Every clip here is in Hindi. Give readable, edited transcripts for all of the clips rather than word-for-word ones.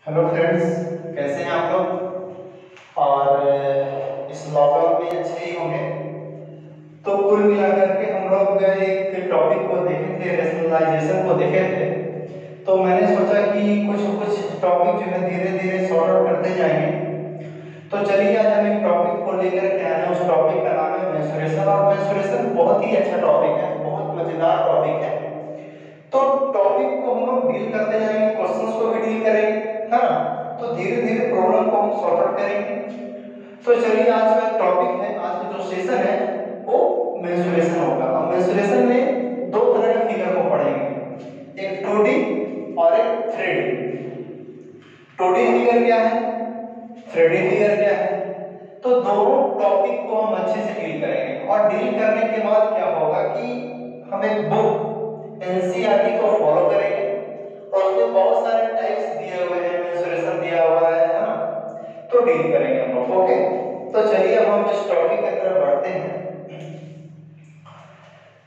हेलो फ्रेंड्स, कैसे हैं आप लोग। और इस लॉकडाउन में अच्छे ही होंगे। तो कुल मिलाकर के हम लोग एक टॉपिक को देखे थे, रेशनलाइजेशन को देखे थे। तो मैंने सोचा कि कुछ कुछ टॉपिक जो है धीरे धीरे सॉर्ट आउट करते जाएंगे। तो चलिए आज हम एक टॉपिक को लेकर के आए हैं। उस टॉपिक का नाम है मेंस्ट्रुएशन। और मेंस्ट्रुएशन बहुत ही अच्छा टॉपिक है, बहुत मजेदार टॉपिक है। तो टॉपिक को हम लोग डील करते जाएंगे, क्वेश्चंस को भी डील करेंगे, है ना। तो धीरे धीरे प्रॉब्लम को हम सॉर्ट आउट करेंगे। तो चलिए आज का टॉपिक है, आज का जो सेशन है वो मेंस्ट्रुएशन होगा। हम मेंस्ट्रुएशन में दो तरह के फिगर को पढ़ेंगे, एक 2D और एक 3D। 2D फिगर क्या है, 3D फिगर क्या है। तो दोनों टॉपिक को हम अच्छे से डील करेंगे। और डील करने के बाद क्या होगा कि हम एक बुक एनसीईआरटी को फॉलो करेंगे और उसमें बहुत सारे टाइप्स दिए हुए हैं, मेंस्ट्रुएशन दिया हुआ है ना। तो डील करेंगे हम लोग। ओके, तो चलिए अब हम इस टॉपिक की तरफ बढ़ते हैं।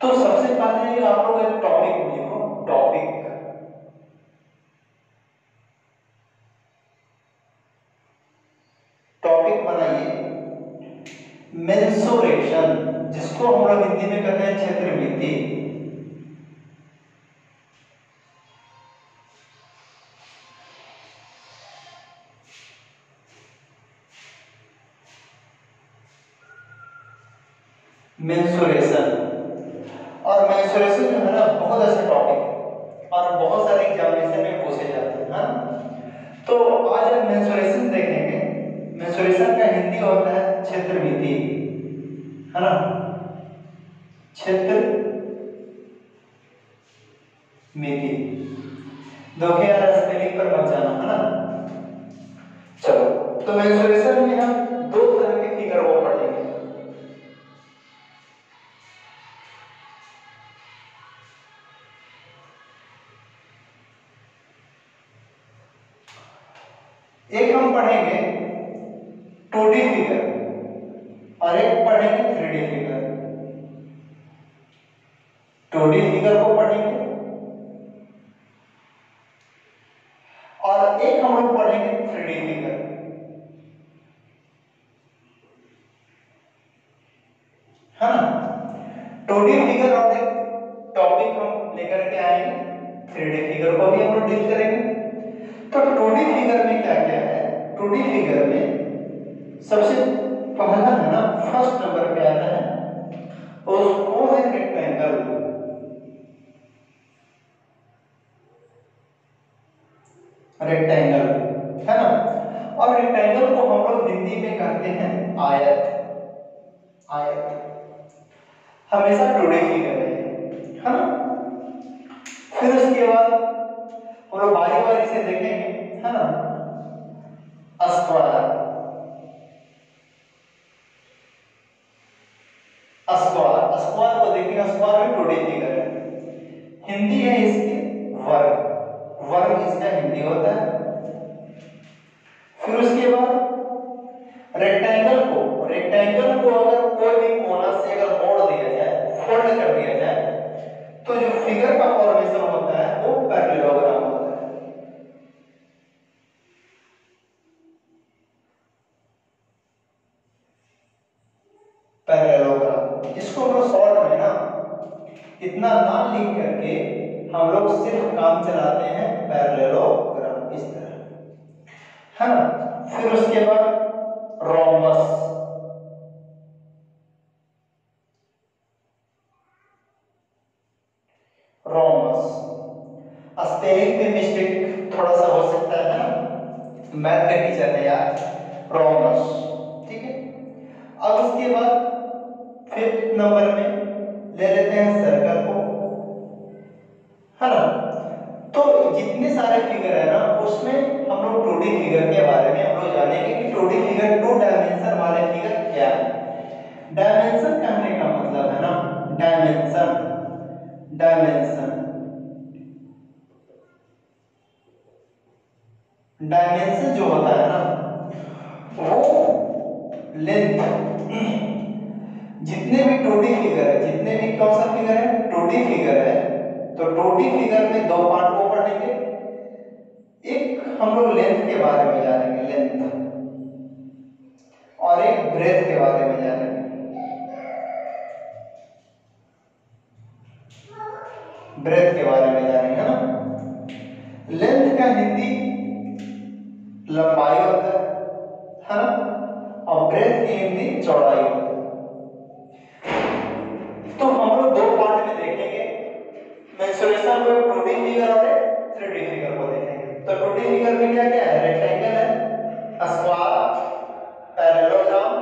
तो सबसे पहले आप लोग एक टॉपिक लिखो, टॉपिक। टॉपिक बनाइए मेंस्ट्रुएशन, जिसको हम लोग हिंदी में कहते हैं क्षेत्रमिति। मेंस्ट्रुएशन और मेंस्ट्रुएशन जो है ना बहुत अच्छा टॉपिक है और बहुत सारे एग्जामिनेशन में पूछे जाते हैं, हाँ। तो आज हम मेंस्ट्रुएशन देखेंगे। मेंस्ट्रुएशन का हिंदी होता है क्षेत्रमिति, है ना। क्षेत्र मिति। देखिए यार, स्पेलिंग पर मत जाना, है ना। चलो, तो मेंस्ट्रुएशन में हम दो तरह के फिगर को पढ़ेंगे। एक हम पढ़ेंगे 2D फिगर और एक पढ़ेंगे 3D फिगर। 2D फिगर को पढ़ेंगे और एक हम लोग पढ़ेंगे 3D फिगर, है ना। 2D फिगर और एक टॉपिक हम लेकर के आएंगे, 3D फिगर को भी हम लोग डील करेंगे। तो 2D फिगर में क्या क्या है। 2D फिगर में सबसे पहला है ना, फर्स्ट नंबर पे आता है और वो है रेक्टेंगल। रेक्टेंगल, है ना। और रेक्टेंगल को हम लोग हिंदी में कहते हैं आयत। आयत हमेशा 2D फिगर है ना। फिर उसके बाद हम लोग बारी बारी से देखेंगे, है ना। स्क्वायर, स्क्वायर, स्क्वायर को देखिए, स्क्वायर भी 2D फिगर है। हिंदी है इसकी वर्ग, वर्ग इसका हिंदी होता है। फिर उसके बाद रेक्टेंगल को अगर कोई भी कोना से अगर मोड़ दिया जाए, फोल्ड कर दिया जाए, तो जो फिगर का फॉर्मेशन होता है वो पैरेललोग्राम होता है। पैरेललोग्राम, इसको हम लोग शॉर्ट में ना इतना नाम लिख करके हम लोग सिर्फ काम चलाते हैं पैरेललोग्राम, इस तरह, है ना। फिर उसके बाद रोम्बस, रोम्बस स्पेलिंग पे मिस्टेक थोड़ा सा हो सकता है ना, मैथ के टीचर है यार। रोम्बस, ठीक है। अब उसके बाद फिफ्थ नंबर में ले लेते हैं सर्कल को, है ना। तो जितने सारे फिगर है ना उसमें हम लोग 2D फिगर के बारे में हम लोग जानेंगे कि 2D फिगर, 2 डायमेंशन वाले फिगर क्या है। डायमेंशन कहने का मतलब है ना, डायमेंशन, डायमेंशन, डायमेंशन जो होता है ना वो लेंथ। जितने भी 2D फिगर है, जितने भी कौन सा फिगर है, 2D फिगर है, तो 2D फिगर में दो पार्ट को पढ़ेंगे। एक हम लोग लेंथ के बारे में जानेंगे, लेंथ, और एक ब्रेथ के बारे में जानेंगे। ब्रेथ के बारे में जानेंगे, है ना। लेंथ का हिंदी लंबाई होता है ना, और ब्रेथ की हिंदी चौड़ाई होता है। तो हम लोग दो पार्ट में देखेंगे मेंसुरेशन को, 2D फिगर और 3D फिगर को देखेंगे। तो 2D फिगर में क्या क्या है, रेक्टेंगल है, स्क्वायर, पैरेललोग्राम,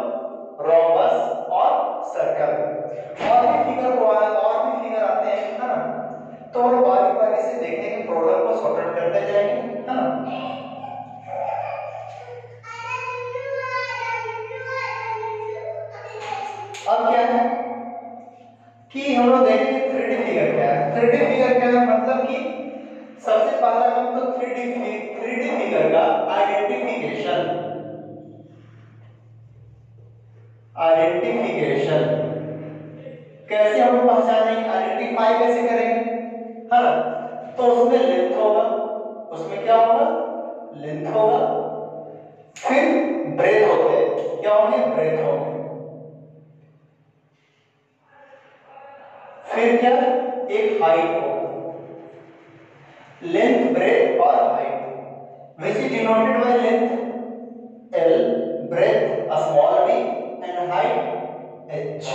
रोम्बस और सर्कल। और भी फिगर आते हैं, है ना। तो हम लोग बारी बारी से देखेंगे, प्रॉब्लम को सॉर्ट आउट करते जाएंगे, है ना। अब क्या है कि हम लोग देखेंगे 3D फिगर क्या है। 3D फिगर क्या है मतलब कि सबसे पहला काम तो 3D फिगर का आइडेंटिफिकेशन। कैसे हम लोग पहचानेंगे, आइडेंटिफाई कैसे करेंगे, है ना। तो उसमें लेंथ होगा, उसमें क्या होगा, लेंथ होगा, फिर ब्रेथ होते हैं, क्या होंगे, ब्रेथ होंगे, फिर क्या, एक हाइट होगा, लेंथ, ब्रेथ और height, which is denoted by length L, breadth small b and height h,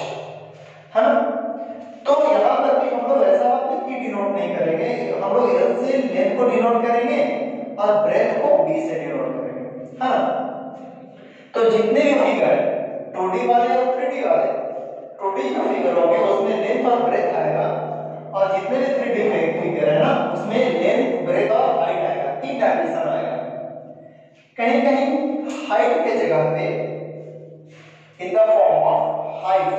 है ना। तो यहां पर भी हम लोग ऐसा बात नहीं कि डिनोट नहीं करेंगे, हम लोग L से लेंथ को डिनोट करेंगे और ब्रेथ को b से डिनोट करेंगे, है ना। तो जितने भी फिगर है 2D वाले और 3D वाले, 2D जो फिगर होंगे उसमें लेंथ और ब्रेथ आएगा, और जितने भी 3D फिगर है ना उसमें लेंथ, ब्रेथ और हाइट आएगा, 3 डायमेंशन आएगा। कहीं कहीं हाइट के जगह पे in the form of height,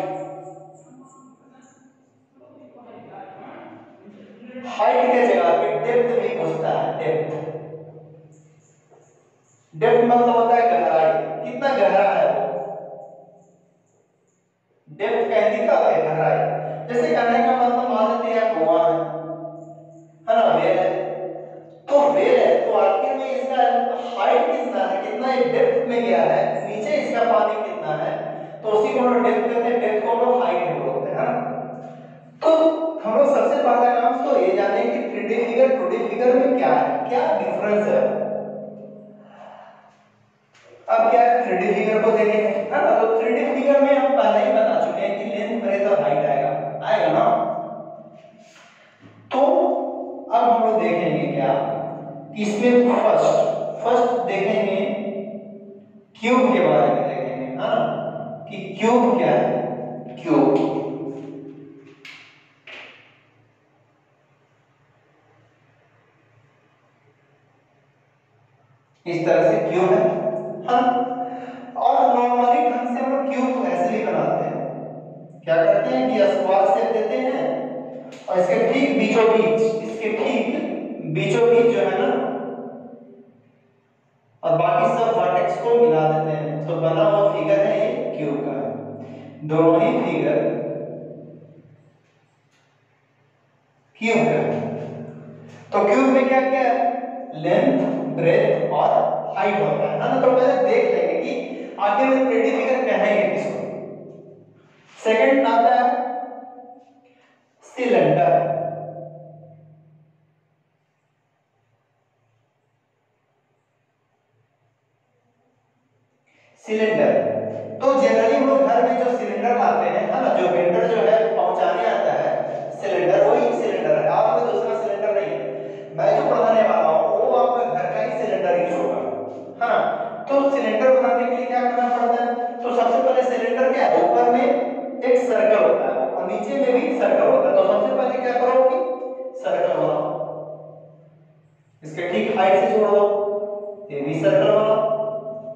height के जगह पे डेप्थ भी पूछता है, डेप्थ। डेप्थ मतलब होता है गहराई, कितना गहरा है वो, डेप्थ का हिंदी क्या है, गहराई। जैसे कहने का मतलब मान लेते हैं कुआं है ना, वेल है, तो वेल है तो आखिर में इसका हाइट कितना है, कितना ये डेप्थ में गया है, नीचे इसका पानी कितना है, तो उसी को हम लोग डेप्थ कहते हैं, डेप्थ को हम लोग हाइट बोलते हैं, है ना। तो हम लोग सबसे पहला काम तो ये जाने कि 3D फिगर 2D फिगर में क्या है, क्या डिफरेंस है। अब क्या है, 3D फिगर को देखेंगे, है ना। तो 3D फिगर में हम पहले ही बता चुके हैं कि लेंथ, ब्रेथ और हाइट आएगा, आएगा ना। तो अब हम लोग देखेंगे क्या, इसमें फर्स्ट फर्स्ट देखेंगे क्यूब के बारे में देखेंगे, है ना, कि क्यूब क्या है, क्यूब इस तरह से क्यूब है, हाँ। और नॉर्मली ढंग से हम लोग क्यूब ऐसे ही बनाते हैं, क्या करते हैं कि स्क्वायर शेप देते हैं और इसके ठीक बीचों बीच, इसके ठीक बीचों बीच जो है ना, और बाकी सब वर्टेक्स को मिला देते हैं, तो बना हुआ फिगर है ये क्यूब का है। दोनों ही फिगर क्यूब का है। तो क्यूब में क्या क्या है, लेंथ, ब्रेथ और हाइट होता है ना। तो पहले देख लेंगे कि आगे में 3D फिगर कहेंगे किसको। सेकंड आता है सिलेंडर। सिलेंडर तो जनरली हम लोग घर में जो सिलेंडर लाते हैं, है ना, जो वेंडर जो है पहुंचाने आता है सिलेंडर, वही सिलेंडर है, आप कोई दूसरा सिलेंडर नहीं है। मैं जो पढ़ाने वाला हूँ वो आपका घर का ही सिलेंडर यूज होगा, है ना। तो सिलेंडर बनाने के लिए क्या करना पड़ता है, तो सबसे पहले सिलेंडर क्या है, ऊपर में एक सर्कल होता है और नीचे में भी सर्कल होता है। तो सबसे पहले क्या करो कि सर्कल बनाओ, इसके ठीक हाइट से जोड़ दो, ये भी सर्कल बनाओ,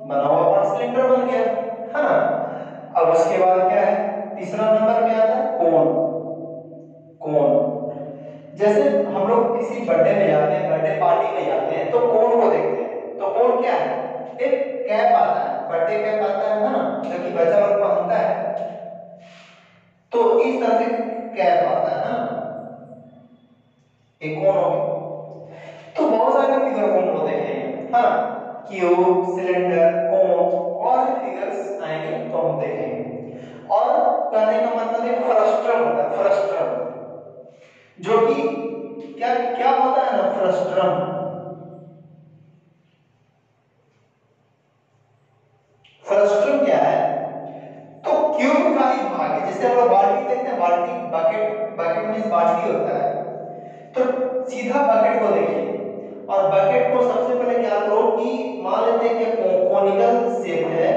बना हुआ पार्ट सिलेंडर बन गया, है ना। अब उसके बाद क्या है, तीसरा नंबर पे आता है कोन। कोन जैसे हम लोग किसी बर्थडे में जाते हैं, बर्थडे पार्टी में जाते हैं, तो कोन को देखते हैं। तो कोन क्या है, एक कैप आता है, बर्थडे कैप आता है ना, जो कि बच्चा लोग पहनता है। तो इस तरह से कैप आता है ना, एक कोन हो गया। तो बहुत सारे फिगर को हम लोग देखेंगे, हाँ। क्यूब, सिलेंडर, कोन और फिगर्स आएंगे तो हम देखेंगे। और कहने का मतलब है फ्रस्ट्रम होता है, फ्रस्ट्रम, जो कि क्या क्या होता है ना, फ्रस्ट्रम। फ्रस्ट्रम क्या है? तो क्यूब का ही भाग है। जैसे हम लोग बाल्टी देखते हैं, बाल्टी, बकेट, बकेट मींस बाल्टी होता है। तो सीधा बकेट को देखिए और बकेट को सबसे पहले क्या करो कि मान लेते हैं कि कोनिकल शेप है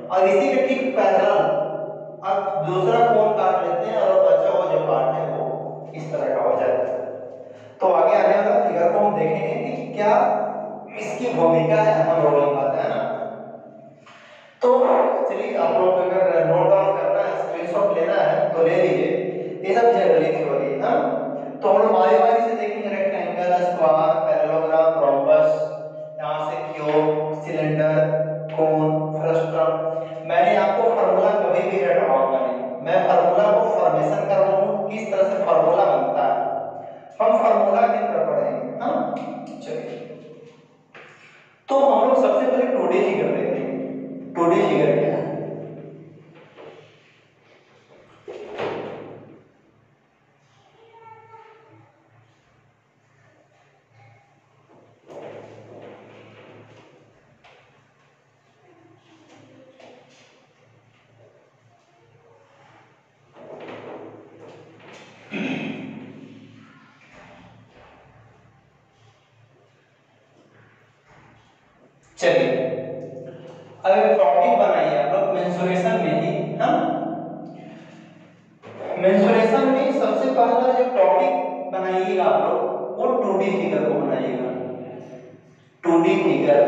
और इसी के ठीक पैरेलल अब दूसरा कोन काट लेते हैं और बचा हुआ जो पार्ट है वो इस तरह का हो जाता है। तो आगे आने वाला फिगर को हम देखेंगे कि क्या इसकी भूमिका है, हम रोल निभाता है ना। तो चलिए, आप लोग को अगर नोट डाउन करना है, स्क्रीनशॉट लेना है तो ले लीजिए। ये सब जनरली थ्योरी है ना। तो हम लोग बारी बारी से देखेंगे, रेक्टेंगल, स्क्वायर, पैरेललोग्राम, रोम्बस, यहां से क्यूब, सिलेंडर, कोन, फ्रस्ट्रम। मैंने आपको फार्मूला कभी भी रटवाऊंगा नहीं, मैं फार्मूला को फॉर्मेशन करवाऊंगा, किस तरह से फार्मूला बनता है, हम फार्मूला की तरफ बढ़ेंगे। हाँ चलिए, तो हम लोग सबसे पहले 2D फिगर देखेंगे। 2D फिगर क्या है? चलिए, अब एक टॉपिक बनाइए आप लोग मेंसुरेशन में ही। हम मेंसुरेशन में सबसे पहला जो टॉपिक बनाइएगा आप लोग वो 2D फिगर को बनाइएगा। 2D figure,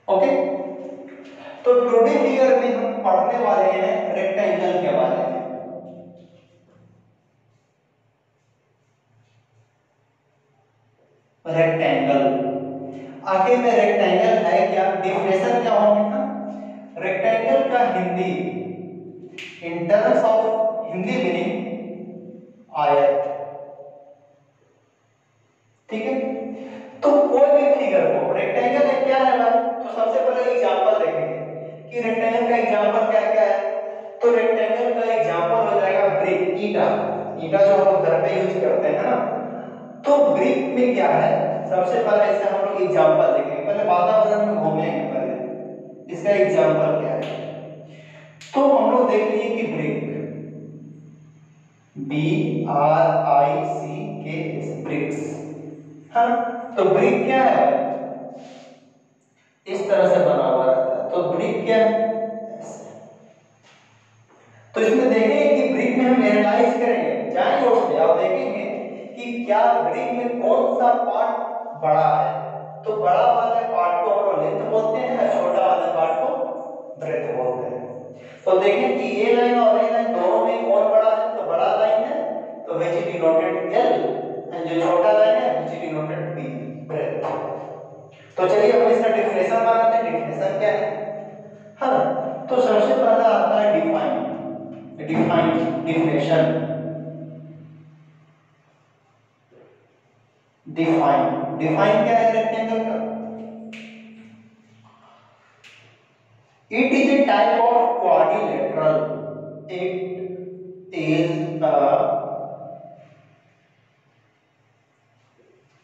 okay. तो 2D फिगर में हम पढ़ने वाले हैं रेक्टेंगल के बारे में। रेक्टेंगल, आखिर में रेक्टेंगल है क्या, डिफिनेशन क्या होगी ना। रेक्टेंगल का Hindi, in terms of Hindi meaning आयत, ठीक है। तो कोई भी फिगर को, रेक्टेंगल है क्या है भाई, तो सबसे पहले एग्जांपल देखेंगे कि रेक्टेंगल का एग्जांपल क्या क्या है। तो रेक्टेंगल का एग्जांपल हो जाएगा ब्रिक, ईटा। ईटा जो हम लोग घर पे यूज करते हैं ना, तो ब्रिक में क्या है, सबसे पहले इसका हम लोग एग्जांपल देखेंगे। पहले वातावरण में घूमेंगे, पहले इसका एग्जांपल क्या है। तो हम लोग देख लिए कि ब्रिक, BRICK, ब्रिक्स, हाँ। तो ब्रिक क्या है भाई, इस तरह से बना हुआ रहता है। तो ब्रिक क्या है, तो इसमें देखेंगे कि ब्रिक में हम एनालाइज करेंगे, जाएंगे उसमें और देखेंगे कि क्या ब्रिक में कौन सा पार्ट बड़ा है। तो बड़ा वाले पार्ट को हम लोग लेंथ बोलते हैं और छोटा वाले पार्ट को ब्रेथ बोलते हैं। तो देखें कि ए लाइन और ए लाइन दोनों में कौन बड़ा है, तो बड़ा लाइन है तो which is denoted L, and जो छोटा लाइन है which is denoted B, breadth. तो चलिए हम इसका डेफिनेशन बनाते हैं। डेफिनेशन क्या है, हाँ। तो सबसे पहला आता है डिफाइन, डिफिनेशन, डिफाइन क्या है रेक्टेंगल का, it is a type of quadrilateral, it is a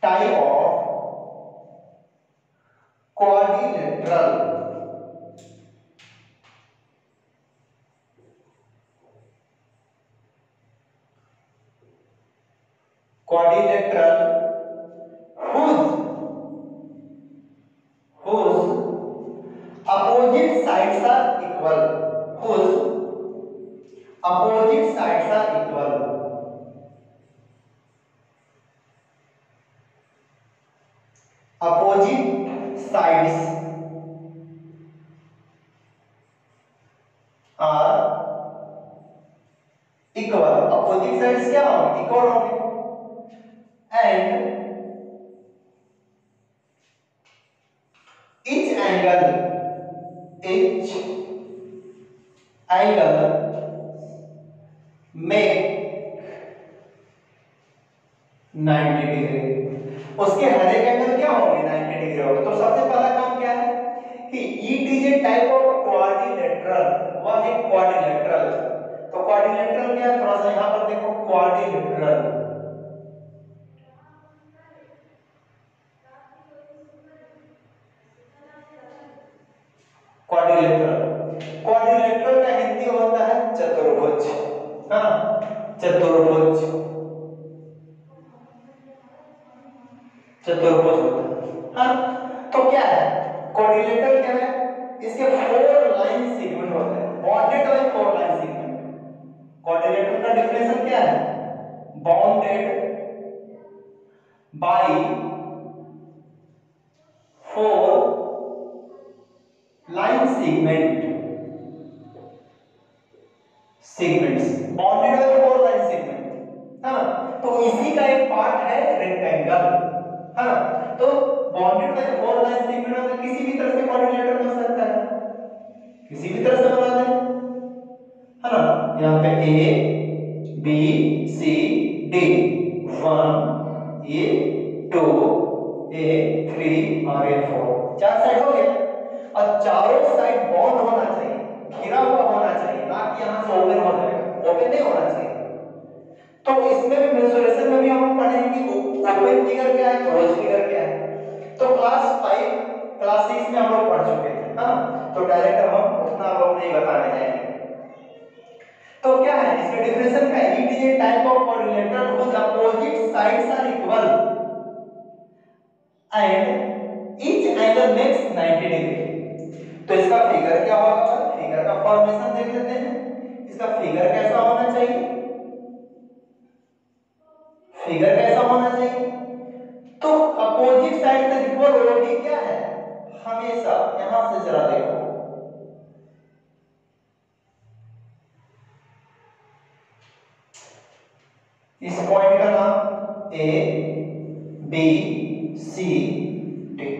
type of quadrilateral, quadrilateral whose opposite sides are equal, whose opposite sides are equal, opposite sides are equal, opposite sides क्या होंगे, इक्वल होंगे, and each angle make 90 degree. उसके हर एक एंगल क्या होंगे 90 डिग्री होंगे। तो सबसे पहला काम क्या है कि it is a type of quadrilateral, वह है क्वाड्रिलेटरल। तो क्वाड्रिलेटरल क्या है, थोड़ा सा यहां पर देखो, क्वाड्रिलेटरल, क्वाड्रिलेटरल, क्वाड्रिलेटरल का हिंदी होता है चतुर्भुज, है ना, चतुर्भुज, चतुर्भुज होता है। हाँ, तो क्या है क्वाड्रिलेटरल, क्या है, इसके 4 लाइन सेगमेंट होते हैं, bounded by 4 line segment. Quadrilateral का डेफिनेशन क्या है, bounded by 4 line segments, bounded by 4 line segment, है ना। तो इसी का एक पार्ट है रेक्टेंगल, है ना। तो बाउंडेड बाय 4 लाइन सेगमेंट मतलब किसी भी तरह से क्वाड्रिलेटरल बन सकता है, किसी भी तरह से बना दे, है ना। यहाँ पे ए बी सी डी, 1 ये 2 ए 3 और ये 4, 4 साइड हो गया। और चारों साइड बॉन्ड होना चाहिए, घिरा हुआ होना चाहिए, ना कि यहां से ओपन हो जाएगा, ओपन नहीं होना चाहिए। तो इसमें भी मेंसुरेशन में भी हम लोग पढ़ेंगे कि ओपन फिगर क्या है, क्लोज फिगर क्या है। तो क्लास 5 क्लास 6 में हम लोग पढ़ चुके थे, हाँ। तो डायरेक्ट हम उतना लोग नहीं बताने जाएंगे। तो क्या है इसका डेफिनेशन, का it is a type of quadrilateral whose opposite sides are equal and each angle makes 90 degree. तो इसका फिगर क्या होगा, फिगर का फॉर्मेशन देख लेते हैं। इसका फिगर कैसा होना चाहिए, फिगर कैसा होना चाहिए, तो अपोजिट साइड से इक्वल होगी, क्या है हमेशा, यहां से जरा देखो, इस पॉइंट का नाम ए बी सी डी।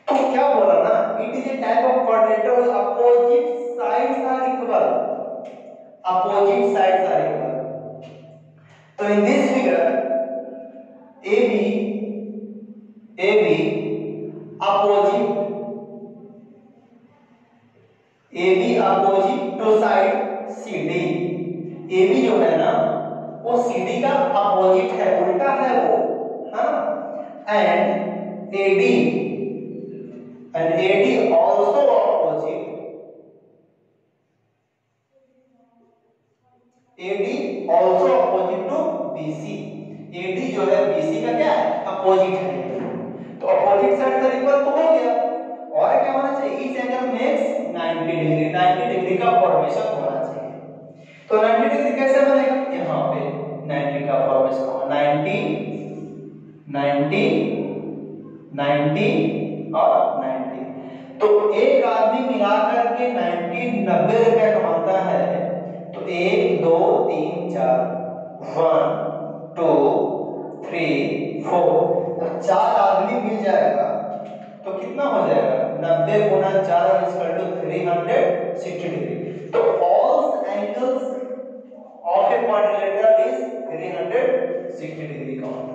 तो क्या बोला ना, it is a type of quadrilateral opposite sides are equal, opposite sides are equal. तो in this figure AB opposite, AB opposite to side CD, AB जो है ना वो CD का अपोजिट है, उल्टा है वो, है ना। And AD also opposite, AD also opposite to BC, AD जो है BC का क्या है, अपोजिट है। तो अपोजिट साइड से इक्वल तो हो गया, और क्या होना चाहिए, each angle makes 90 degree, 90 degree का फॉर्मेशन होना चाहिए। तो 90 डिग्री कैसे बनेगा, यहाँ पे 90 का फॉर्मेशन होगा, 90 90 90 और 90। तो एक आदमी मिलाकर के 90 रुपया कमाता है, तो 1 2 3 4 1 2 3 4, तो 4 आदमी मिल जाएगा तो कितना हो जाएगा, 90 गुना 4 इक्वल टू 360 डिग्री। तो all angles of a quadrilateral is 360 degree का होगा,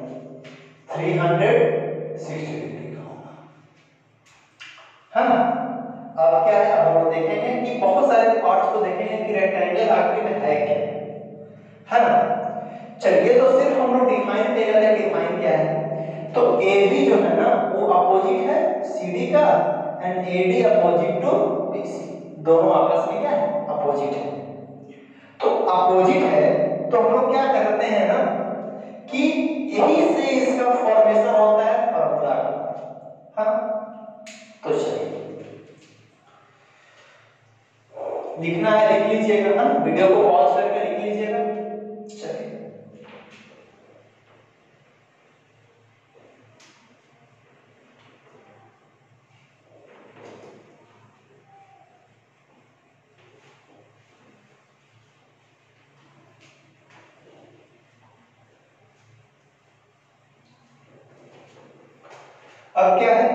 360 डिग्री का होगा, है ना। अब क्या है, अब हम लोग देखेंगे कि बहुत सारे पार्ट्स को देखेंगे कि रेक्टेंगल आखिर में है क्या, है ना। चलिए तो सिर्फ हम लोग डिफाइन पे गए, डिफाइन क्या है, तो AB जो है ना वो अपोजिट है CD का, and AD opposite to BC, दोनों आपस में क्या है, अपोजिट है। तो अपोजिट है तो हम लोग क्या करते हैं ना कि यही से इसका फॉर्मेशन होता है फार्मूला का, हाँ। तो चलिए लिखना है लिख लीजिएगा, हाँ, वीडियो को पॉज करके लिख लीजिएगा। चलिए अब क्या है,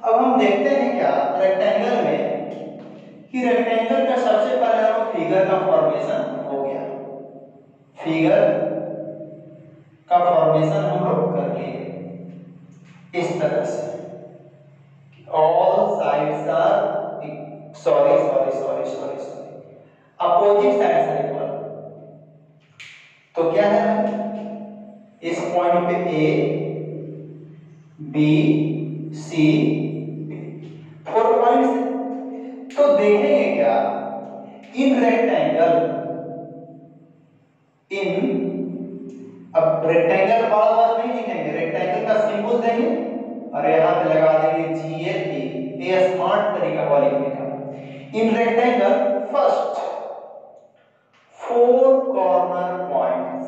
अब हम देखते हैं क्या रेक्टेंगल में कि रेक्टेंगल का सबसे पहले हम फिगर का फॉर्मेशन हो गया, फिगर का फॉर्मेशन हम लोग कर लिए इस तरह से, all sides are sorry opposite sides are equal. तो क्या है इस पॉइंट पे A B C D 4 points. तो देखेंगे क्या इन रेक्टेंगल, अब रेक्टेंगल बार बार नहीं लिखेंगे, रेक्टेंगल का सिंबल देंगे और यहाँ पे लगा देंगे GLE, ये स्मार्ट तरीका हुआ लिखने का। In rectangle first 4 corner points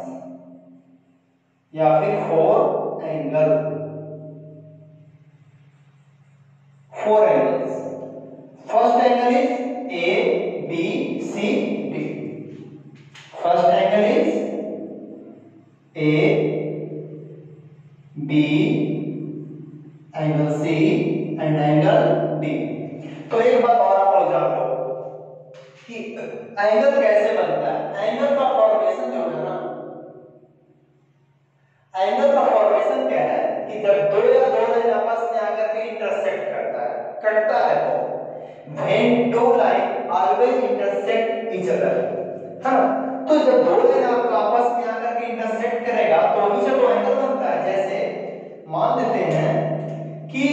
या फिर 4 angle, 4 angles. First angle is A B C D, first angle is A B angle C and angle D. तो एक बात और आप लोग जान लो कि एंगल कैसे बनता है। एंगल का फॉर्मेशन जो है ना, एंगल का फॉर्मेशन क्या है कि जब दो या दो लाइन आपस में आकर के इंटरसेक्ट कटता है तो when two line always intersect each other, है ना। तो जब दो लाइन आपस में आकर के इंटरसेक्ट करेगा तो ही जो एंगल बनता है। जैसे मान लेते हैं कि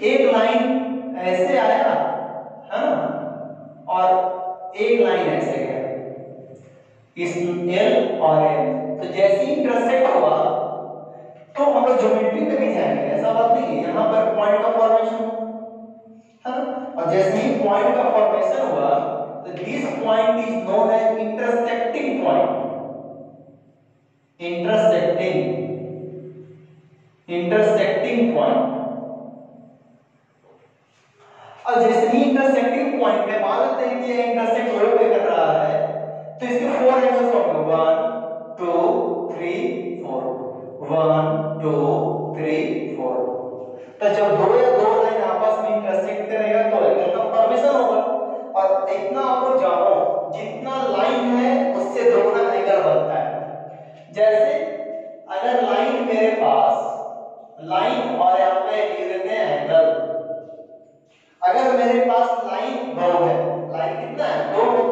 एक लाइन ऐसे आया, है ना, और एक लाइन ऐसे गया, इस L और M। तो जैसे ही इंटरसेक्ट हुआ तो हम लोग ज्योमेट्री पे भी जाएंगे, ऐसा बात नहीं है, यहाँ पर पॉइंट का फॉर्मेशन है ना। और जैसे ही पॉइंट का फॉर्मेशन हुआ तो this point is known as intersecting point, intersecting point. और जैसे ही इंटरसेक्टिंग पॉइंट पे मान लेते हैं कि ये इंटरसेक्ट होकर कर रहा है तो इसके 4 एंगल्स होंगे 1 2 3 4, 1 2 3 4। तो जब दो या दो लाइन आपस में इंटरसेक्ट करेगा तो एंगल का फॉर्मेशन होगा। और इतना आपको जानो, जितना लाइन है उससे दोगुना एंगल बनता है। जैसे अगर लाइन मेरे पास, लाइन और यहाँ पे लिख देते हैं एंगल, अगर मेरे पास लाइन 2 है, लाइन कितना है 2 है,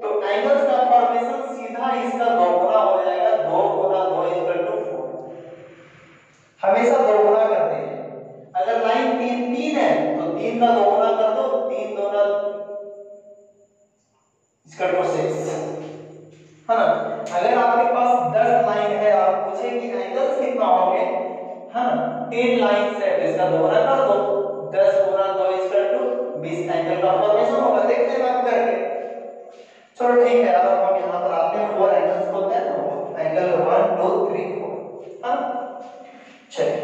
तो एंगल्स का फॉर्मेशन सीधा इसका दोगुना हो जाएगा, 2 गुना 2 4। हमेशा दोगुना करते हैं। अगर लाइन 3 है तो 3 का दोगुना कर दो, 3 2 6, है ना। अगर आपके पास 10 लाइन है और पूछे कि एंगल्स कितना होंगे, है ना, 10 लाइन है तो इसका दोगुना कर दो, 10 गुना 2 20 एंगल का फॉर्मेशन होगा। देख लेना आप करके। चलो ठीक है, अब हम यहाँ पर आते हैं 4 एंगल्स होते हैं ना, एंगल 1 2 3 4, हाँ। चलिए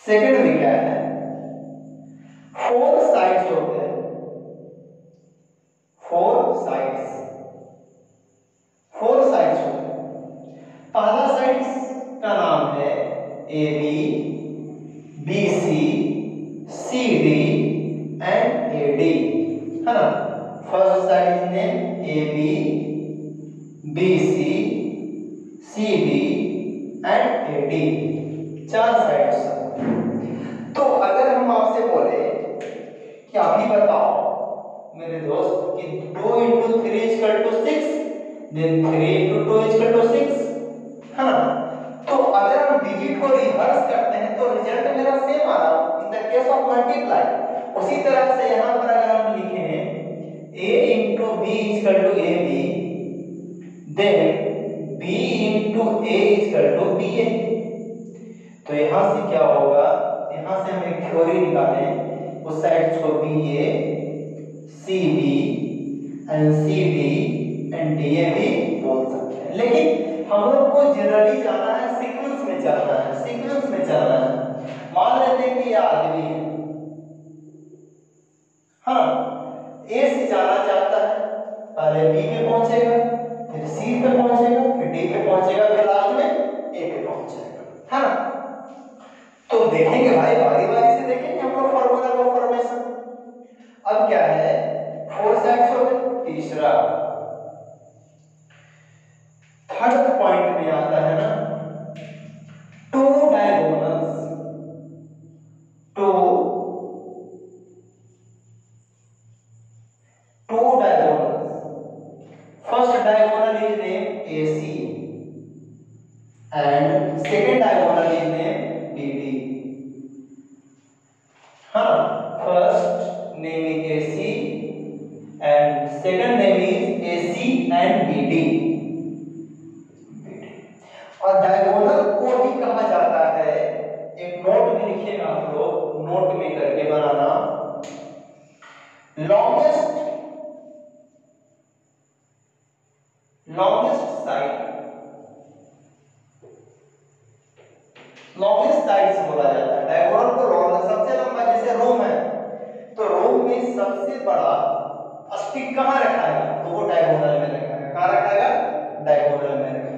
सेकंड में क्या है, 4 साइड्स होते हैं, 4 साइड्स होते हैं। पहला साइड्स का नाम है A B B C C D and A D, है ना। First side name A B B C C D and A D, 4 sides. तो अगर हम आपसे बोले कि आप ही बताओ मेरे दोस्त कि 2 into 3 is equal to 6, then 3 into 2 is equal to 6, है ना। तो अगर हम डिजिट को रिवर्स करते हैं तो रिजल्ट मेरा सेम आ रहा in the case of multiply. उसी तरह से यहाँ पर अगर हम लिखें a into b is equal to ab, then b into a is equal to ba, तो यहाँ से क्या होगा, यहाँ से हम एक थ्योरी निकालें, उस साइड्स को ba cb and cd and da भी बोल सकते हैं। लेकिन हम लोग को जनरली जाना है, सीक्वेंस में चलना है, सीक्वेंस में चलना है। मान लेते हैं कि ये आदमी है, हाँ, ए से जाना चाहता है, पहले बी पे पहुंचेगा, फिर सी पे पहुंचेगा, फिर डी पे पहुंचेगा, फिर लास्ट में ए पे पहुंचेगा, है ना। तो देखेंगे भाई, बारी बारी से देखेंगे हम लोग फॉर्मूला का फॉर्मेशन। अब क्या है, 4 साइड्स हो गए। तीसरा थर्ड पॉइंट में आता है ना two diagonals, two diagonals. First diagonal is named AC and second diagonal is named BD. हाँ, first name is AC and second name is AC and BD. और डायगोनल को भी कहा जाता है, एक नोट में लिखिएगा आप लोग, नोट में करके बनाना, longest साइड से बोला जाता है डायगोनल को। सबसे लंबा जैसे रोम है तो रोम में सबसे बड़ा स्टिक कहाँ रखाएगा, तो वो डायगोनल में रखाएगा। कहाँ रखाएगा, डायगोनल में रखाएगा।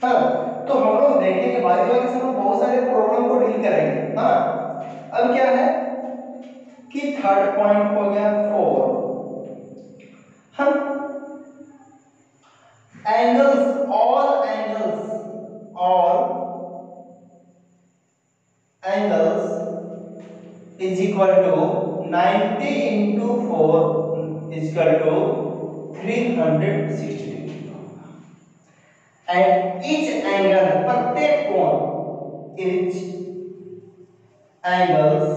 हाँ, तो हम लोग देखेंगे बारी बारी से, हम बहुत सारे प्रॉब्लम को डील करेंगे। हाँ, अब क्या है कि थर्ड पॉइंट हो गया 4, हम angles, all angles is equal to 90 into 4 is equal to 360 degree, and each angle, प्रत्येक कोण, each angles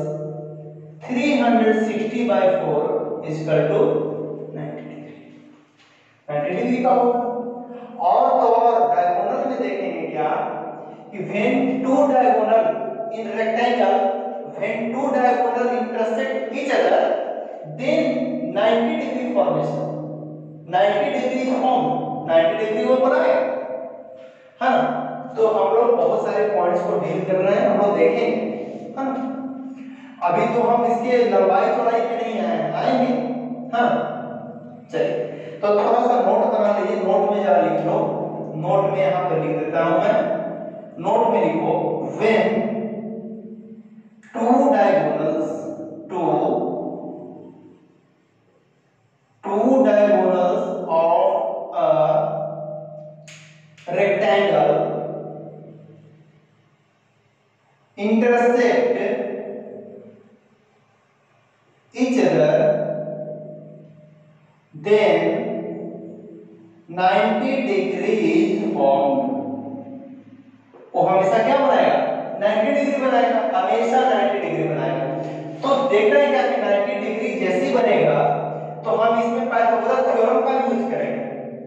360 by 4 is equal to 90 degree, 90 degree का होगा। और तो और डायगोनल में देखेंगे क्या कि when two diagonal in rectangle, when two diagonal intersect each other, then 90 degree formation, 90 degree form, 90 degree वो बनाए। हाँ, तो हम लोग बहुत सारे पॉइंट्स को डील कर रहे हैं, हम लोग देखेंगे। हाँ, अभी तो हम इसके लंबाई चौड़ाई पे नहीं आएंगे। हाँ, चलिए, तो थोड़ा सा नोट बना लीजिए, नोट में जा लिख लो, नोट में यहां पर लिख देता हूं मैं, नोट में लिखो when two diagonals of a rectangle intersect each other, then 90 degrees formed। वो हमेशा क्या बनाएगा, 90 डिग्री बनाएगा, हमेशा 90 डिग्री बनाएगा। तो देख रहे हैं क्या कि 90 डिग्री जैसी बनेगा तो हम इसमें पाइथागोरस थ्योरम का यूज करेंगे,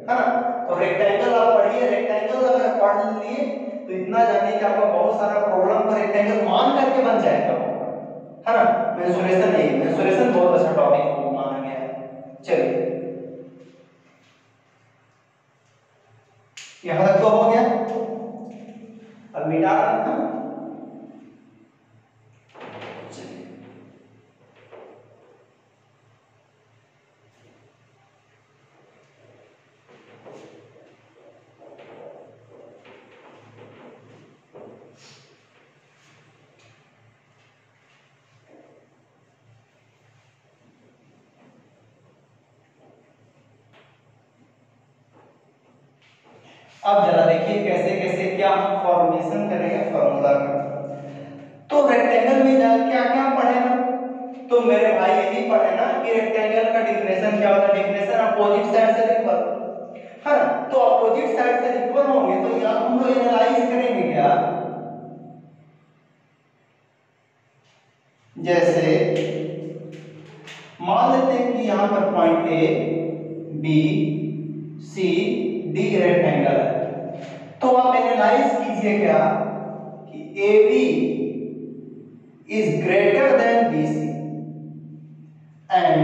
है ना। तो रेक्टेंगल आप पढ़िए, रेक्टेंगल अगर पढ़ लिए तो इतना जानिए कि आपका बहुत सारा प्रॉब्लम का रेक्टेंगल मान करके बन जाएगा, है ना। मेंसुरेशन नहीं, मेंसुरेशन बहुत अच्छा टॉपिक माना गया है। चलिए, यहां तक तो हो गया, अब मिटा रखा। अब जरा देखिए कैसे कैसे क्या हम फॉर्मेशन करेंगे फार्मूला का। तो रेक्टेंगल में क्या क्या पढ़े ना, तो मेरे भाई यही पढ़े ना कि रेक्टेंगल का डिफिनेशन क्या होता है, डिफिनेशन अपोजिट साइड से इक्वल, है ना। तो अपोजिट साइड से इक्वल होंगे तो यहां हम लोग एनालाइज करेंगे क्या, जैसे मान लेते हैं कि यहां पर point A B C D rectangle है, तो आप एनालाइज कीजिए क्या कि AB is greater than BC and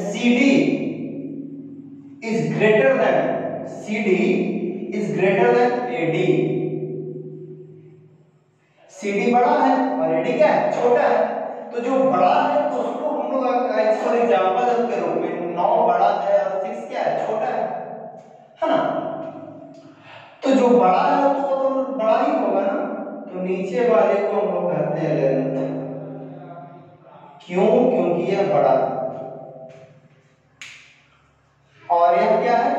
CD is greater than AD। CD बड़ा है और AD क्या है, छोटा है। तो जो बड़ा है तो उसको हम लोग फॉर एग्जांपल के रूप में 9 बड़ा है और 6 क्या है, छोटा है ना। तो जो बड़ा है तो बड़ा ही होगा ना, तो नीचे वाले को हम लोग कहते हैं लेंथ, क्यों? क्योंकि यह बड़ा है। और यह क्या है?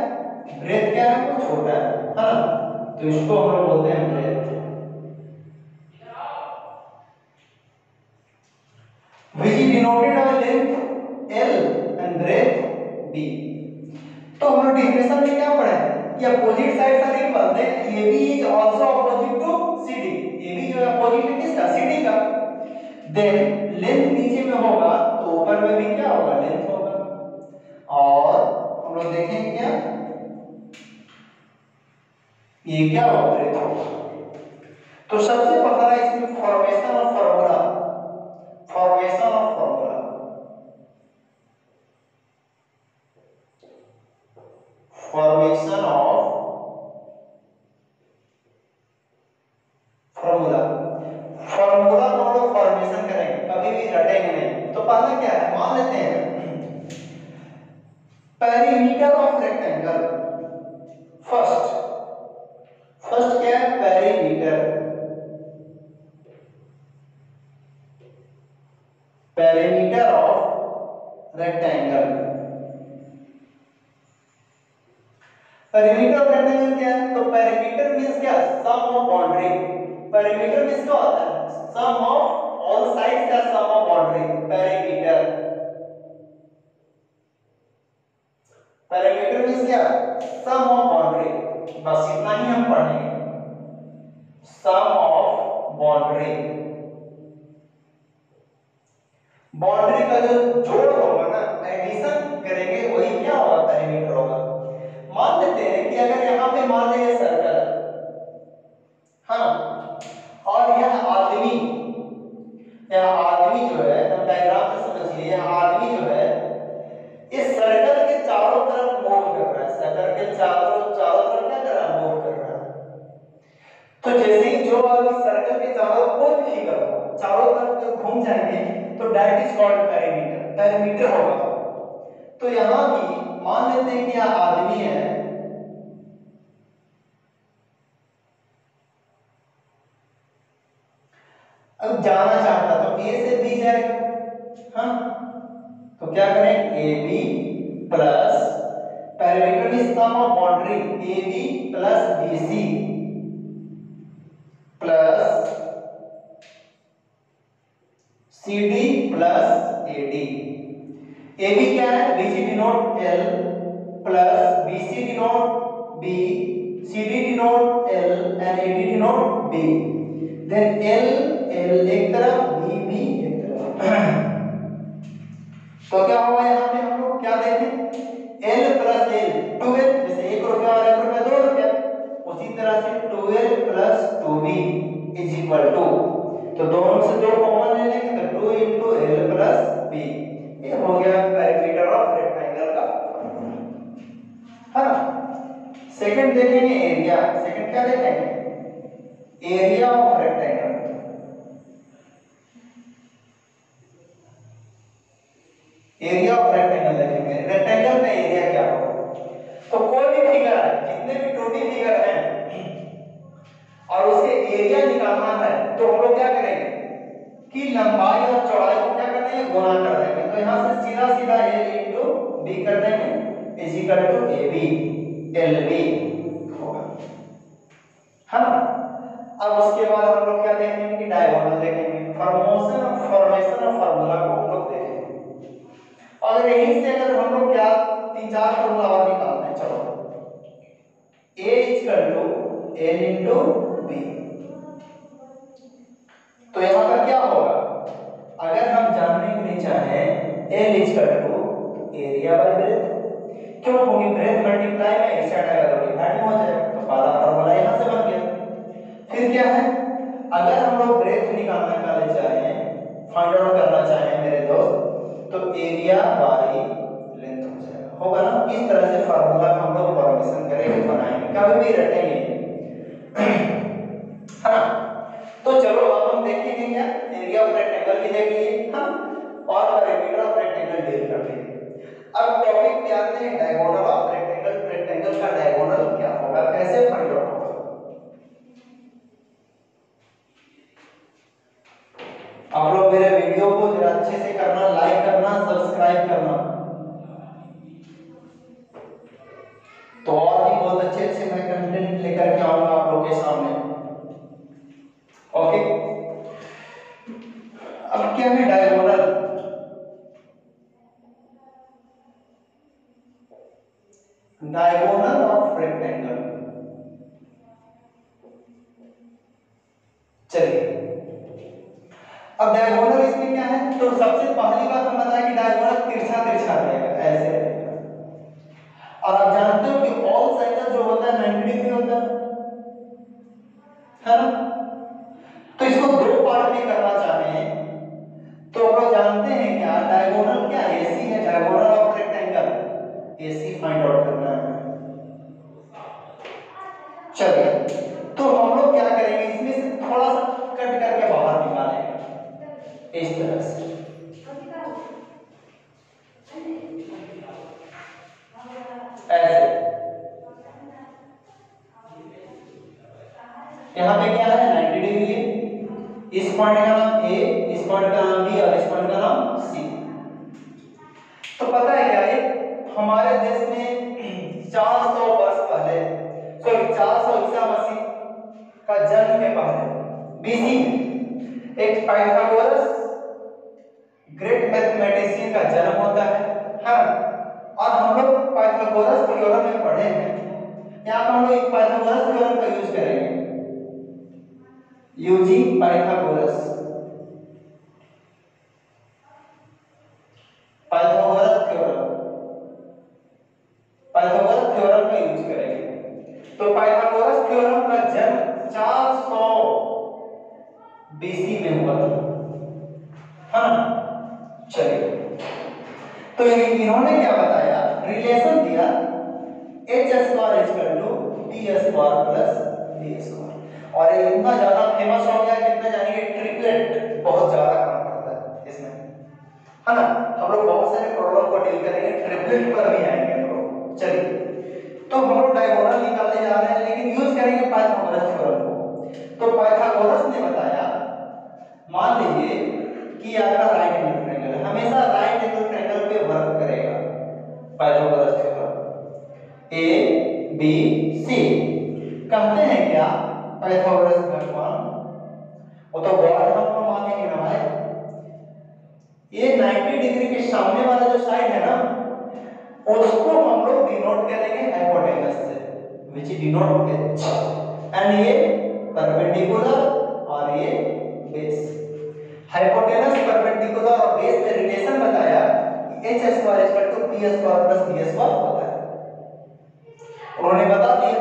ब्रेथ क्या है? वो छोटा है ना? तो इसको हम लोग बोलते हैं breath. which is denoted by length L and breadth B। तो हम लोग डिफिनेशन में क्या पढ़े कि opposite sides are equal, then AB is also opposite to CD। AB जो है अपोजिट है किसका? CD का। देन लेंथ नीचे में होगा तो ऊपर में भी क्या होगा? लेंथ होगा। और हम लोग देखेंगे क्या, ये क्या होगा? ब्रेथ होगा। तो सबसे पहला इसमें formation of formula, formation of formula, formation of formula. Formula को हम लोग फॉर्मेशन करेंगे, कभी भी रटेंगे नहीं। तो पहला क्या है? मान लेते हैं perimeter of rectangle. First first क्या है? Perimeter, perimeter of rectangle. Perimeter of rectangle क्या है? तो पेरीमीटर मींस क्या? Sum of boundary. Perimeter means क्या होता है? सम ऑफ ऑल साइड्स का sum of boundary, perimeter. Perimeter means क्या? Sum of boundary. बस इतना ही हम पढ़ेंगे, सम ऑफ बाउंड्री। बाउंड्री का जो जोड़ होगा ना, एडिशन करेंगे, वही क्या होगा? पेरीमीटर होगा। मान लेते हैं कि अगर यहां पे मान लीजिए सर्कल है, हाँ, और यह आदमी जो है, तुम डायग्राम से समझिए, यह आदमी जो है इस सर्कल के चारों तरफ मूव कर रहा है। सर्कल के चारों चारों तरफ क्या कर रहा है? मूव कर रहा है। तो जैसे ही जो आदमी सर्कल के चारों कोई भी फिगर हो, चारों तरफ जब घूम जाएंगे तो that is called perimeter, perimeter होगा। तो यहां भी मान लेते हैं कि यह आदमी है, अब जाना चाहता तो A से B जाएगा, हाँ, तो क्या करें? AB प्लस पेरीमीटर में sum of boundary AB plus BC plus CD plus AD। AB क्या है? BC denote L plus BC denote B, CD denote L and AD denote B। Then L एक तरफ, B एक तरफ। तो क्या होगा? यहाँ पे हम लोग क्या देखें? L प्लस L 2L, जैसे 1 रुपया और 1 रुपया 2 रुपया, उसी तरह से 2L plus 2B is equal to, तो दोनों से 2 कॉमन ले लेंगे तो 2 इंटू L प्लस B। ये हो गया पेरीमीटर ऑफ रेक्टेंगल का, है ना? सेकंड देखेंगे एरिया। सेकंड क्या देखेंगे? Area of rectangle. Area of rectangle देखेंगे, रेक्टेंगल का एरिया क्या होगा? तो कोई भी फिगर है, जितने भी 2D फिगर हैं और उसके एरिया निकालना है, तो हम लोग क्या करेंगे कि लंबाई और चौड़ाई को क्या कर देंगे? गुणा कर देंगे। तो यहां से सीधा सीधा L इंटू B कर देंगे is equal to AB LB होगा, है ना? अब उसके बाद हम लोग क्या देखेंगे कि डायगोनल देखेंगे, फॉर्मेशन ऑफ फार्मूला को हम लोग देखेंगे। अगर यहीं से अगर हम लोग क्या 3-4 फार्मूला और निकालते हैं, चलो A is equal to L into B। तो यहां पर क्या होगा? अगर हम जानने के लिए चाहें L is equal to area by breadth, क्यों? क्योंकि ब्रेथ मल्टीप्लाई में एक साइड आएगा तो डिवाइड में हो जाएगा, तो पहला फार्मूला यहां से बन गया। फिर क्या है? अगर हम लोग ब्रेथ निकालना का चाहें, फाइंड आउट करना चाहें मेरे दोस्त, तो एरिया बाय लेंथ हो जाएगा, होगा ना? इस तरह से फार्मूला का हम लोग फॉर्मेशन करेंगे, बनाएंगे, कभी भी रटेंगे। हाँ, तो चलो अब हम देखेंगे क्या? एरिया ऑफ रेक्टेंगल भी देख लिए, हाँ, और पेरीमीटर ऑफ रेक्टेंगल डील कर लिए। अब टॉपिक पे आते हैं डायगोनल ऑफ रेक्टेंगल। रेक्टेंगल का डायगोनल क्या होगा, कैसे फाइंड आउट होगा? आप लोग मेरे वीडियो को जरा अच्छे से करना तो और भी बहुत अच्छे अच्छे मैं कंटेंट लेकर के आऊंगा आप लोगों के सामने। ओके, अब क्या है डायगोनल। Diagonal of rectangle. चलिए, अब डायगोनल इसमें क्या है, तो सबसे पहली बात हम बताएं कि डायगोनल तिरछा तिरछा रहेगा, ऐसे रहेगा। और आप जानते हो कि ऑल साइड जो होता है 90 डिग्री होता है ना। तो इसको दो पार्ट में करना चाहते हैं तो हम लोग जानते हैं क्या, डायगोनल क्या एसी है, diagonal of rectangle AC find out करना है। चलिए, तो हम लोग क्या करेंगे, इसमें से थोड़ा सा कट करके बाहर निकालेंगे इस तरह से। ऐसे यहाँ पे क्या है 90 डिग्री है, इस पॉइंट का नाम ए, इस पॉइंट का नाम बी और इस पॉइंट का नाम सी। तो पता है क्या, ये हमारे देश में 400 वर्ष पहले, सॉरी 400 ईसा मसीह का जन्म के पहले बीसी में एक पाइथागोरस ग्रेट मैथमेटिशियन का जन्म होता है। हाँ, और हम लोग पाइथागोरस थ्योरम में पढ़े हैं, यहाँ पर हम लोग एक पाइथागोरस थ्योरम का यूज करेंगे, using Pythagoras Pythagoras theorem, Pythagoras theorem का यूज करेंगे। तो पाइथागोरस थ्योरम का जन्म 400 बीसी में हुआ था, हाँ। चलिए, तो इन्होंने क्या बताया, रिलेशन दिया H square equal to B square plus B square. और ये इतना ज्यादा फेमस हो गया, कितना जानेंगे, ट्रिपलेट बहुत ज्यादा काम करता है इसमें, है ना। हम लोग बहुत सारे प्रॉब्लम को डील करेंगे, ट्रिपलेट पर भी आएंगे हम लोग। चलिए, तो हम लोग डायगोनल निकालने जा रहे हैं, लेकिन यूज करेंगे पाइथागोरस थ्योरम को। तो पाइथागोरस ने बताया, मान लीजिए कि आपका राइट एंगल ट्रायंगल है, हमेशा राइट एंगल ट्रायंगल पे वर्क करेगा Pythagoras theorem. A B C कहते हैं क्या, पाइथागोरस भगवान, वो तो गॉड हम लोग मानेंगे ना भाई। ये 90 डिग्री के सामने वाला जो साइड है ना, उसको हम लोग डिनोट करेंगे हाइपोटेनस से, व्हिच डिनोट एच, एंड ये परपेंडिकुलर और ये बेस। हाइपोटेनस, परपेंडिकुलर और बेस में रिलेशन बताया कि h square equal to b square plus b square होता है, उन्होंने बता दिया।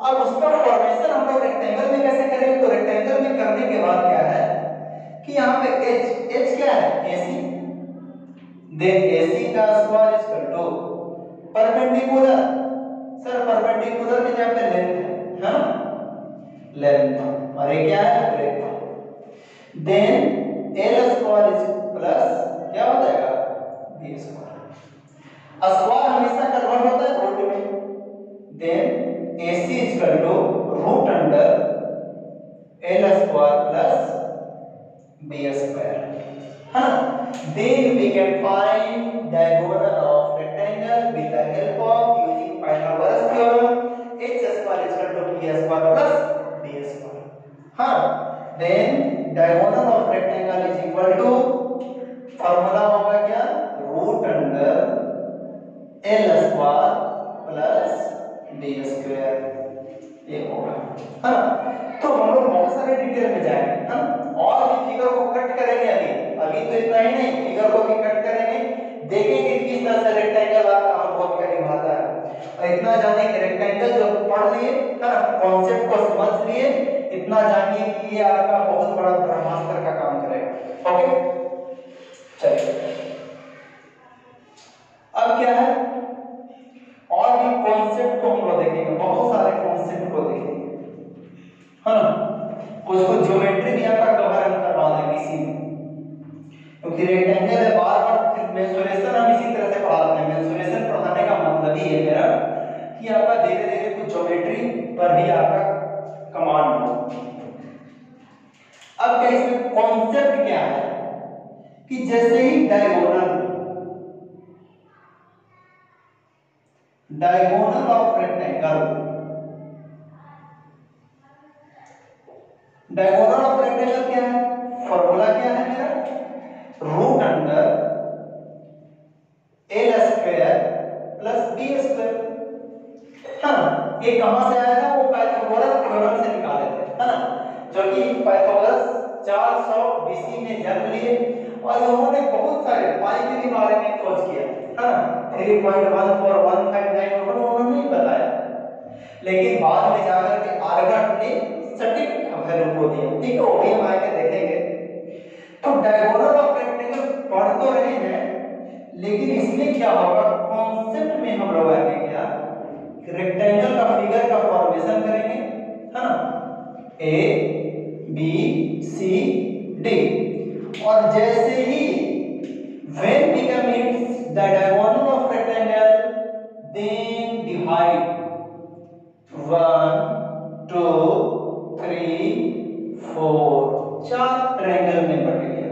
अब उसका फॉर्मेशन हम लोग रेक्टेंगल में कैसे करेंगे, तो रेक्टेंगल में करने के बाद क्या है कि यहाँ पे h क्या है, AC, देन AC का square equal to perpendicular, sir perpendicular में यहाँ पे लेंथ है ना, लेंथ, और ये क्या है breadth, then L square is plus क्या हो जाएगा B स्क्वायर। स्क्वायर हमेशा कन्वर्ट होता है रूट में, then AC equal to root under L square plus B square, है ना। Then we can find diagonal of rectangle with the help of using Pythagoras theorem, h square is equal to b square plus b square, हाँ। Then diagonal of rectangle is equal to, formula होगा क्या, root under L square plus b square, ये होगा, है ना। तो हम लोग बहुत सारे डिटेल में जाएंगे, है ना, और भी फिगर को कट करेंगे। अभी तो इतना ही नहीं, फिगर को भी कट करेंगे, देखेंगे किस तरह से रेक्टेंगल आपका भूमिका निभाता है। और इतना जानिए कि रेक्टेंगल जो पढ़ लिए, है ना, कॉन्सेप्ट को समझ लिए, इतना जानिए कि ये आपका बहुत बड़ा ब्रह्मास्त्र का काम करेगा। ओके, चलिए, अब क्या है, और भी कॉन्सेप्ट को हम लोग देखेंगे, बहुत सारे कॉन्सेप्ट को देखेंगे, है ना। उसको ज्योमेट्री भी आपका कवर हम करवा देंगे इसी में, क्योंकि रेक्टेंगल है, बार बार मेंसुरेशन हम इसी तरह से पढ़ाते हैं। मेंसुरेशन पढ़ाने का मतलब ही है मेरा कि आपका धीरे धीरे कुछ ज्योमेट्री पर भी आपका कमांड हो। अब क्या इसमें कॉन्सेप्ट क्या है कि जैसे ही diagonal of rectangle, diagonal of rectangle क्या है, फॉर्मूला क्या है मेरा, root under L square plus B square. हाँ, ये कहां से आया था, वो पाइथागोरस थ्योरम से निकाले थे, है ना, जो कि पाइथागोरस 400 बीसी में जन्म लिए और उन्होंने बहुत सारे पाई के बारे में खोज किया, है ना, 3.14159 उन्होंने नहीं बताया, लेकिन बाद में जाकर के आर्गट ने सटीक वैल्यू को दिया। ठीक है, वो भी हम आगे देखेंगे। तो डायगोनल ऑफ रेक्टेंगल पढ़ तो रहे हैं, लेकिन इसमें क्या होगा, कॉन्सेप्ट में हम लोग आगे क्या रेक्टेंगल का फिगर का फॉर्मेशन करेंगे, है ना, ए बी सी डी, और जैसे ही when become its the diagonal of rectangle, then divide 1 2 3 4, 4 triangle में बट गया,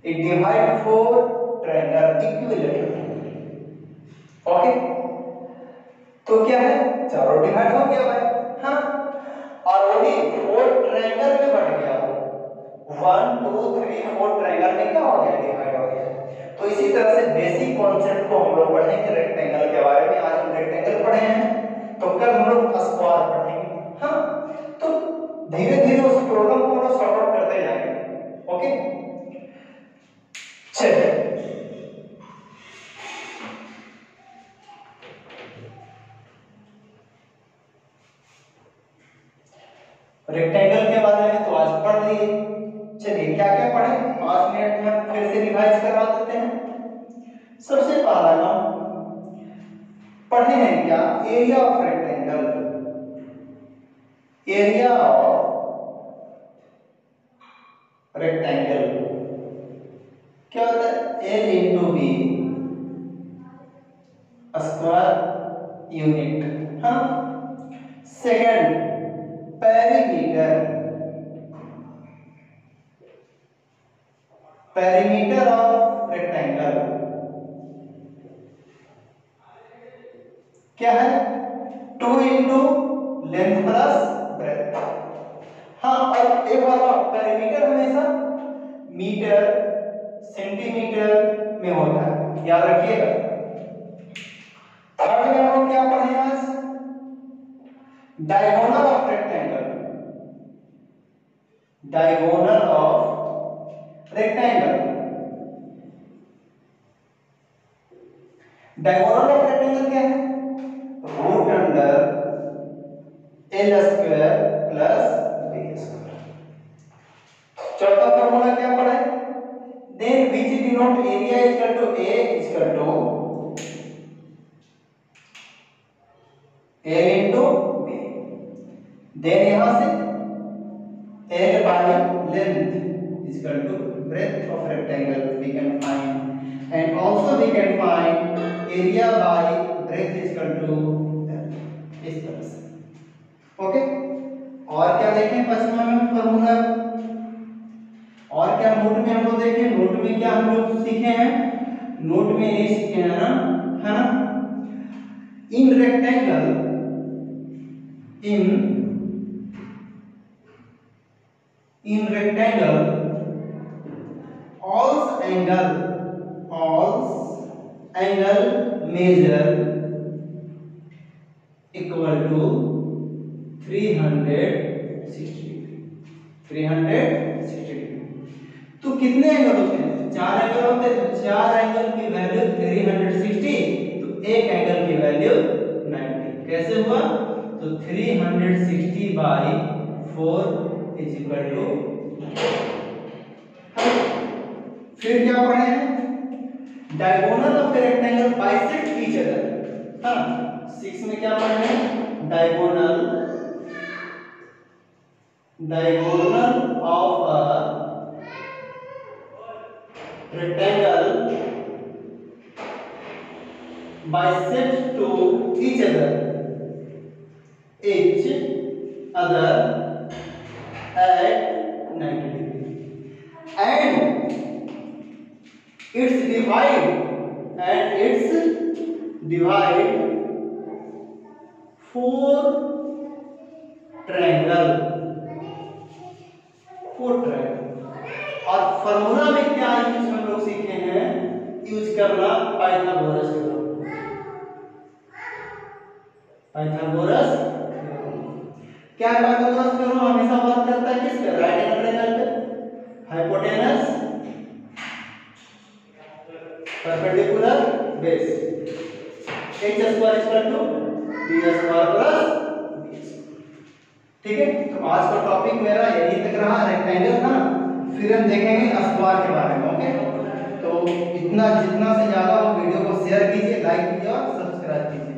it divide 4 triangle equilateral. Okay, तो क्या है, चारों डिवाइड हो गया भाई, हाँ, और वही 4 ट्रायंगल में बट गया, 1 2 3 4 ट्रायंगल में क्या हो गया, डिवाइड हो गया। तो इसी तरह से बेसिक कॉन्सेप्ट को हम लोग पढ़ेंगे रेक्टेंगल के बारे में। आज हम रेक्टेंगल पढ़े हैं, तो कल हम लोग स्क्वायर पढ़ेंगे, हाँ, तो धीरे धीरे उस प्रॉब्लम को हम लोग सॉल्व आउट करते जाएंगे। ओके, चलिए रेक्टेंगल के बारे में तो आज पढ़ लिए। चलिए क्या क्या पढ़े, 5 मिनट में हम फिर से रिवाइज करवा देते हैं। सबसे पहला काम पढ़े हैं क्या, area of rectangle, area of rectangle क्या होता है, L into B square unit, हाँ। Second perimeter, perimeter of rectangle क्या है, 2 इंटू लेंथ प्लस ब्रेथ, हाँ, और एक वाला पेरीमीटर हमेशा मीटर सेंटीमीटर में होता है, याद रखिएगा। थर्ड में हम क्या पढ़े आज, diagonal of rectangle, diagonal of rectangle, diagonal of rectangle क्या है, root under L square plus B square. चौथा फॉर्मूला क्या पढ़ा है, then which denote area equal to A equal to L into B, then यहां से L by length equal to breadth of rectangle we can find, and also we can find area by breadth equal to इस तरह से। ओके, और क्या देखें पश्चिमा में फॉर्मूला, और क्या नोट में हम लोग देखें, नोट में क्या हम लोग सीखे हैं, नोट में ये सीखे हैं ना, है ना, in rectangle, in rectangle all angle measure equal to 360 degree. तो कितने एंगल होते हैं, 4 एंगल होते हैं, तो 4 एंगल की वैल्यू 360, तो एक एंगल की वैल्यू 90। कैसे हुआ, तो 360 बाई 4 इज इक्वल टू। फिर क्या पढ़े हैं, diagonal of rectangle bisect each other, हाँ, 6 में क्या पढ़े हैं, diagonal of a rectangle bisect to each other at 90 degree, and its divide four triangle, और फॉर्मूला में क्या यूज हम लोग सीखे हैं, यूज करना पाइथागोरस थ्योरम। पाइथागोरस क्या है? पाइथागोरस थ्योरम हमेशा बात करता है किस पे? राइट एंगल ट्रायंगल पे, hypotenuse perpendicular base, h square equal to b square plus b। ठीक है, तो आज का टॉपिक मेरा यही तक रहा, रेक्टेंगल था, फिर हम देखेंगे स्क्वायर के बारे में। ओके, तो इतना जितना से ज्यादा वो वीडियो को शेयर कीजिए, लाइक कीजिए और सब्सक्राइब कीजिए।